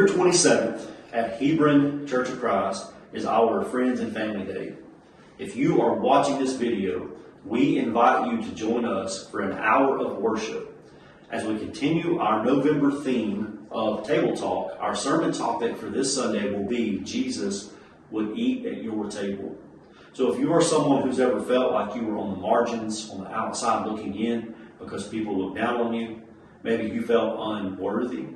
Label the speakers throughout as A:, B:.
A: November 27th at Hebron Church of Christ is our Friends and Family Day. If you are watching this video, we invite you to join us for an hour of worship. As we continue our November theme of Table Talk, our sermon topic for this Sunday will be Jesus would eat at your table. So if you are someone who's ever felt like you were on the margins, on the outside looking in because people look down on you, maybe you felt unworthy,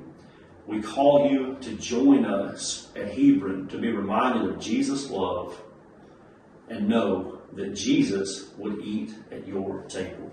A: we call you to join us at Hebron to be reminded of Jesus' love and know that Jesus would eat at your table.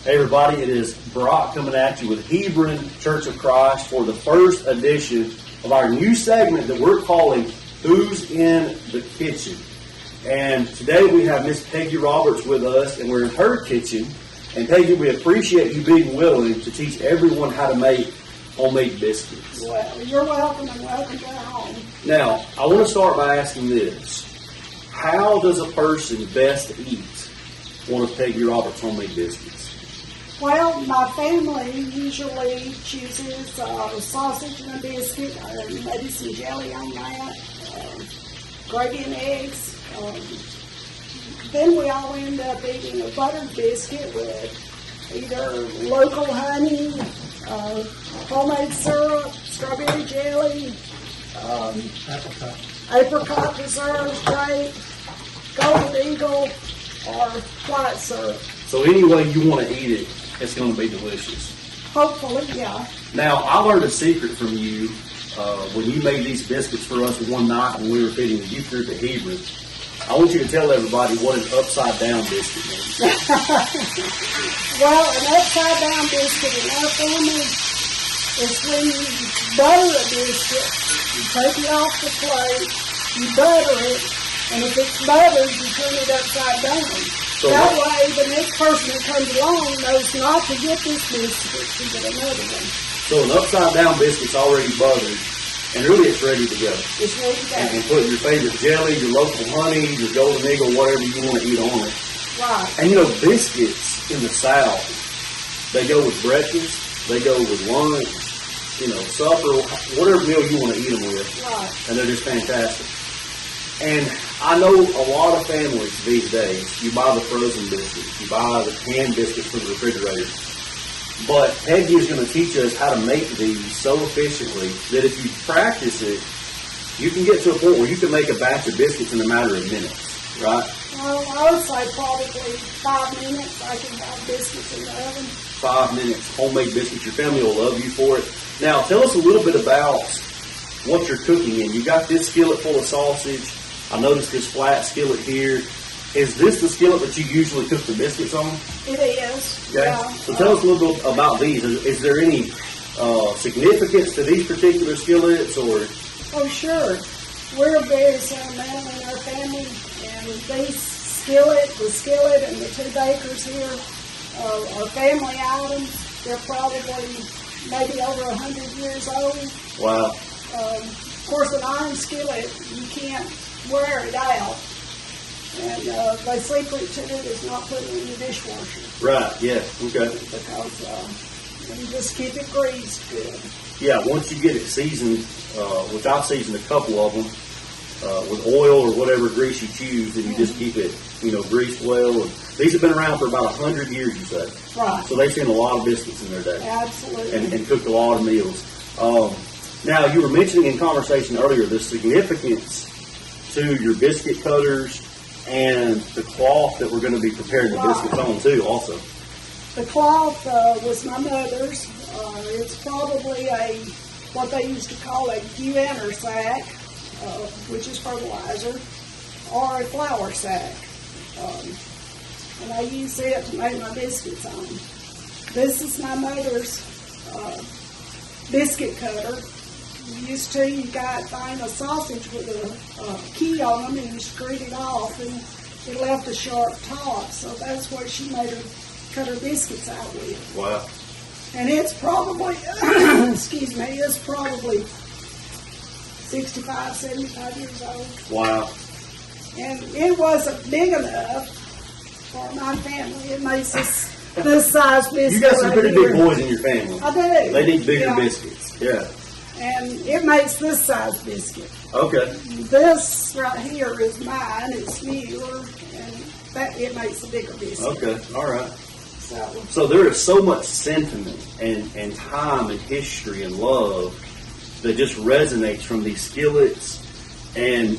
A: Hey everybody, it is Brock coming at you with Hebron Church of Christ for the first edition of our new segment that we're calling Who's in the Kitchen? And today we have Miss Peggy Roberts with us, and we're in her kitchen. And Peggy, we appreciate you being willing to teach everyone how to make homemade biscuits.
B: Well, you're welcome and welcome to our home.
A: Now, I want to start by asking this. How does a person best eat one of Peggy Roberts' homemade biscuits?
B: Well, my family usually chooses sausage and a biscuit, maybe some jelly on that, gravy and eggs. Then we all end up eating a buttered biscuit with either local honey, homemade syrup, strawberry jelly, apricot preserves, grape, golden eagle, or white syrup.
A: So any way you want to eat it, it's going to be delicious.
B: Hopefully, yeah.
A: Now, I learned a secret from you when you made these biscuits for us one night when we were feeding the youth group at Hebron. I want you to tell everybody what an upside-down biscuit means.
B: Well, an upside-down biscuit in our family is when you butter a biscuit, you take it off the plate, you butter it, and if it's buttered, you turn it upside down. So that way, the next person that comes along knows not to get this biscuit, to get another one.
A: So an upside-down biscuit's already buttered, and really it's ready to go.
B: It's ready to go.
A: And put your favorite jelly, your local honey, your golden eagle, whatever you want to eat on it.
B: Right.
A: And you know, biscuits in the South, they go with breakfast, they go with lunch, supper, whatever meal you want to eat them with.
B: Right.
A: And they're just fantastic. And I know a lot of families these days, you buy the frozen biscuits, you buy the canned biscuits from the refrigerator. But Peggy is going to teach us how to make these so efficiently that if you practice it, you can get to a point where you can make a batch of biscuits in a matter of minutes, right?
B: Well, I would say probably 5 minutes I can have biscuits in the oven.
A: 5 minutes, homemade biscuits. Your family will love you for it. Now, tell us a little bit about what you're cooking in. You got this skillet full of sausage. I noticed this flat skillet here. Is this the skillet that you usually cook the biscuits on?
B: It is.
A: Okay.
B: Yeah.
A: So tell us a little bit about these. Is there any significance to these particular skillets, or?
B: Oh, sure. We're very sentimental in our family, and these the skillet and the 2 bakers here are family items. They're probably maybe over 100 years old.
A: Wow.
B: Of course, an iron skillet, you can't wear it out. And the secret to it is not putting it in the dishwasher.
A: Right, yeah, okay.
B: Because you just keep it greased good.
A: Yeah, once you get it seasoned, which I've seasoned a couple of them, with oil or whatever grease you choose, and you just keep it, greased well. And these have been around for about 100 years, you say.
B: Right.
A: So they've seen a lot of biscuits in their day.
B: Absolutely.
A: And cooked a lot of meals. Now, you were mentioning in conversation earlier the significance to your biscuit cutters and the cloth that we're going to be preparing the biscuits on, too, also.
B: The cloth was my mother's. It's probably what they used to call a Guiana sack, which is fertilizer, or a flour sack. And I use it to make my biscuits on. This is my mother's biscuit cutter. You got find a sausage with a key on them, and you screwed it off, and it left a sharp top. So that's what she made her cut her biscuits out with.
A: Wow.
B: And it's probably, it's probably 65, 75 years old.
A: Wow.
B: And it wasn't big enough for my family. It makes this size biscuit.
A: You got some
B: right
A: pretty
B: here.
A: big boys in your family.
B: I do.
A: They need bigger biscuits. Yeah.
B: And it makes this size biscuit.
A: Okay.
B: This right here is mine. It's newer, and it makes a bigger biscuit.
A: Okay. All right.
B: So
A: there is so much sentiment and time and history and love that just resonates from these skillets. And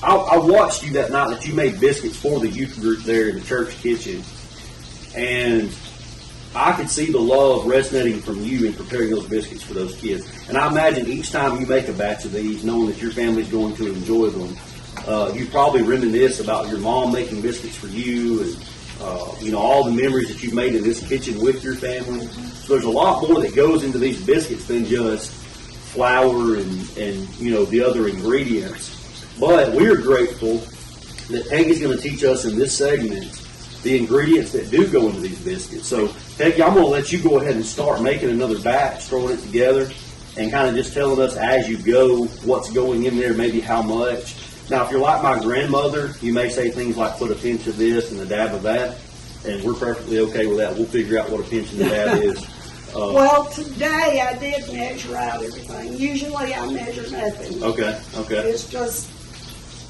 A: I watched you that night that you made biscuits for the youth group there in the church kitchen, and I could see the love resonating from you in preparing those biscuits for those kids. And I imagine each time you make a batch of these, knowing that your family's going to enjoy them, you probably reminisce about your mom making biscuits for you, and all the memories that you've made in this kitchen with your family. So there's a lot more that goes into these biscuits than just flour and the other ingredients. But we're grateful that Peggy's going to teach us in this segment the ingredients that do go into these biscuits. So, Peggy, I'm going to let you go ahead and start making another batch, throwing it together, and kind of just telling us as you go what's going in there, maybe how much. Now, if you're like my grandmother, you may say things like put a pinch of this and a dab of that. and we're perfectly okay with that. We'll figure out what a pinch in the half is.
B: Well, today I did measure out everything. Usually I measure nothing.
A: Okay.
B: It's just.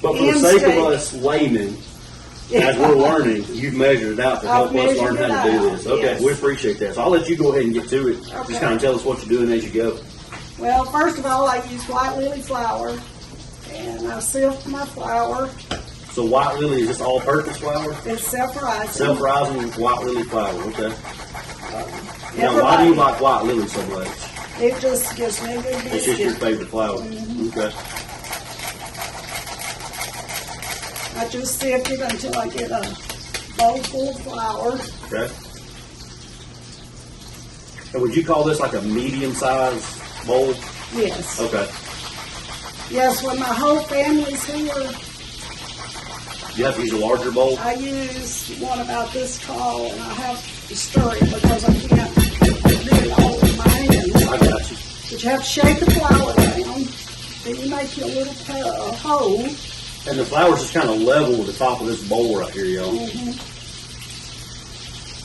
A: But for the sake of us laymen, as we're learning, you've measured it out to help us learn how to do this. Okay,
B: yes.
A: we appreciate that. So I'll let you go ahead and get to it.
B: Okay.
A: Just kind of tell us what you're doing as you go.
B: Well, first of all, I use white lily flour, and I sift my flour.
A: So white lily is just all-purpose flour?
B: It's self-rising.
A: Self-rising white lily flour, okay. Now, why do you like white lily so much?
B: It just gives me a good biscuit.
A: It's just your favorite flour? Okay.
B: I just sift it until I get a bowl full of flour.
A: Okay. And would you call this like a medium-sized bowl?
B: Yes.
A: Okay.
B: Yes, when my whole family's here,
A: You have to use a larger bowl?
B: I use one about this tall, and I have to stir it because I can't do it all with my hands.
A: I got you.
B: But you have to shake the flour down, then you make your little hole.
A: And the flour's just kind of level with the top of this bowl right here, y'all.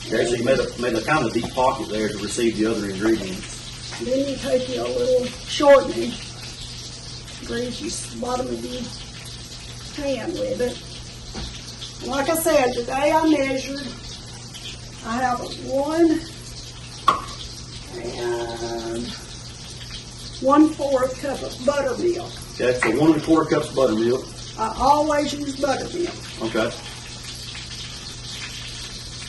A: Okay, so you made a kind of deep pocket there to receive the other ingredients.
B: Then you take your little shortening, grease your bottom of your pan with it. And like I said, today I measured. I have a 1 1/4 cup of buttermilk.
A: Okay, so 1 1/4 cups of buttermilk.
B: I always use buttermilk
A: Okay.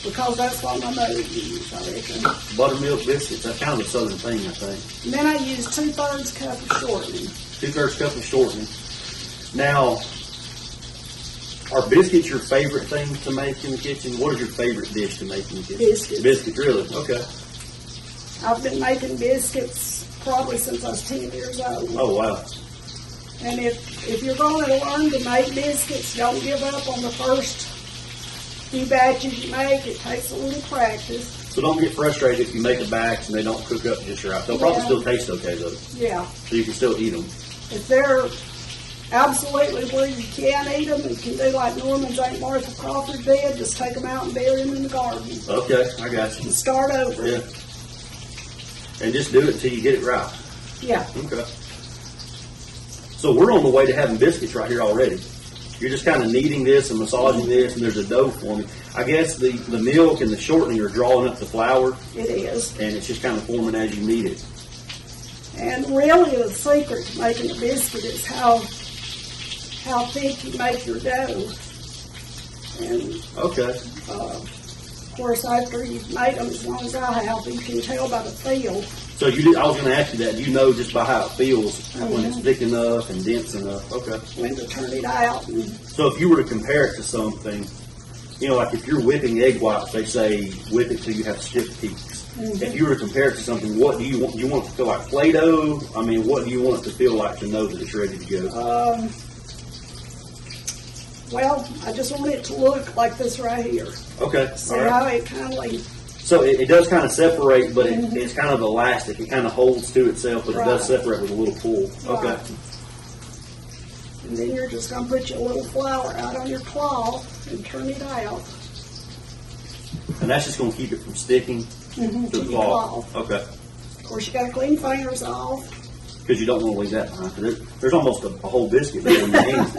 B: because that's what my mother used, I reckon.
A: Buttermilk biscuits, that's kind of a southern thing, I think.
B: And then I use 2/3 cup of shortening.
A: 2/3 cup of shortening. Now, are biscuits your favorite thing to make in the kitchen? What is your favorite dish to make in the kitchen?
B: Biscuits.
A: Biscuits, really? Okay.
B: I've been making biscuits probably since I was 10 years old.
A: Oh, wow.
B: And if you're going to learn to make biscuits, don't give up on the first few batches you make. It takes a little practice.
A: So don't get frustrated if you make a batch and they don't cook up just right. They'll probably still taste okay, though.
B: Yeah.
A: So you can still eat them.
B: If they're absolutely where you can eat them, you can do like Norman's Aunt Martha Crawford did, just take them out and bury them in the garden.
A: Okay, I got you.
B: And start over.
A: Yeah. And just do it until you get it right.
B: Yeah.
A: Okay. So we're on the way to having biscuits right here already. You're just kind of kneading this and massaging this, and there's a dough forming. I guess the milk and the shortening are drawing up the flour.
B: It is.
A: And it's just kind of forming as you knead it.
B: And really the secret to making a biscuit is how thick you make your dough. And
A: Okay.
B: of course, after you've made them, as long as I have, you can tell by the feel.
A: So I was going to ask you that. You know just by how it feels when it's thick enough and dense enough. Okay.
B: When to turn it out. And
A: So if you were to compare it to something, like if you're whipping egg whites, they say whip it till you have stiff peaks. If you were to compare it to something, what do you want? Do you want it to feel like Play-Doh? I mean, what do you want it to feel like to know that it's ready to go?
B: Well, I just want it to look like this right here.
A: Okay.
B: See
A: All right.
B: how it kind of like,
A: So it does kind of separate, but it's kind of elastic. It kind of holds to itself, but it does separate with a little pull. Okay.
B: Right. And then you're just going to put your little flour out on your cloth and turn it out.
A: And that's just going to keep it from sticking to the
B: your
A: cloth. Okay.
B: Of course, you got to clean fingers off.
A: Because you don't want to leave that behind. 'Cause there's almost a whole biscuit there in your hands.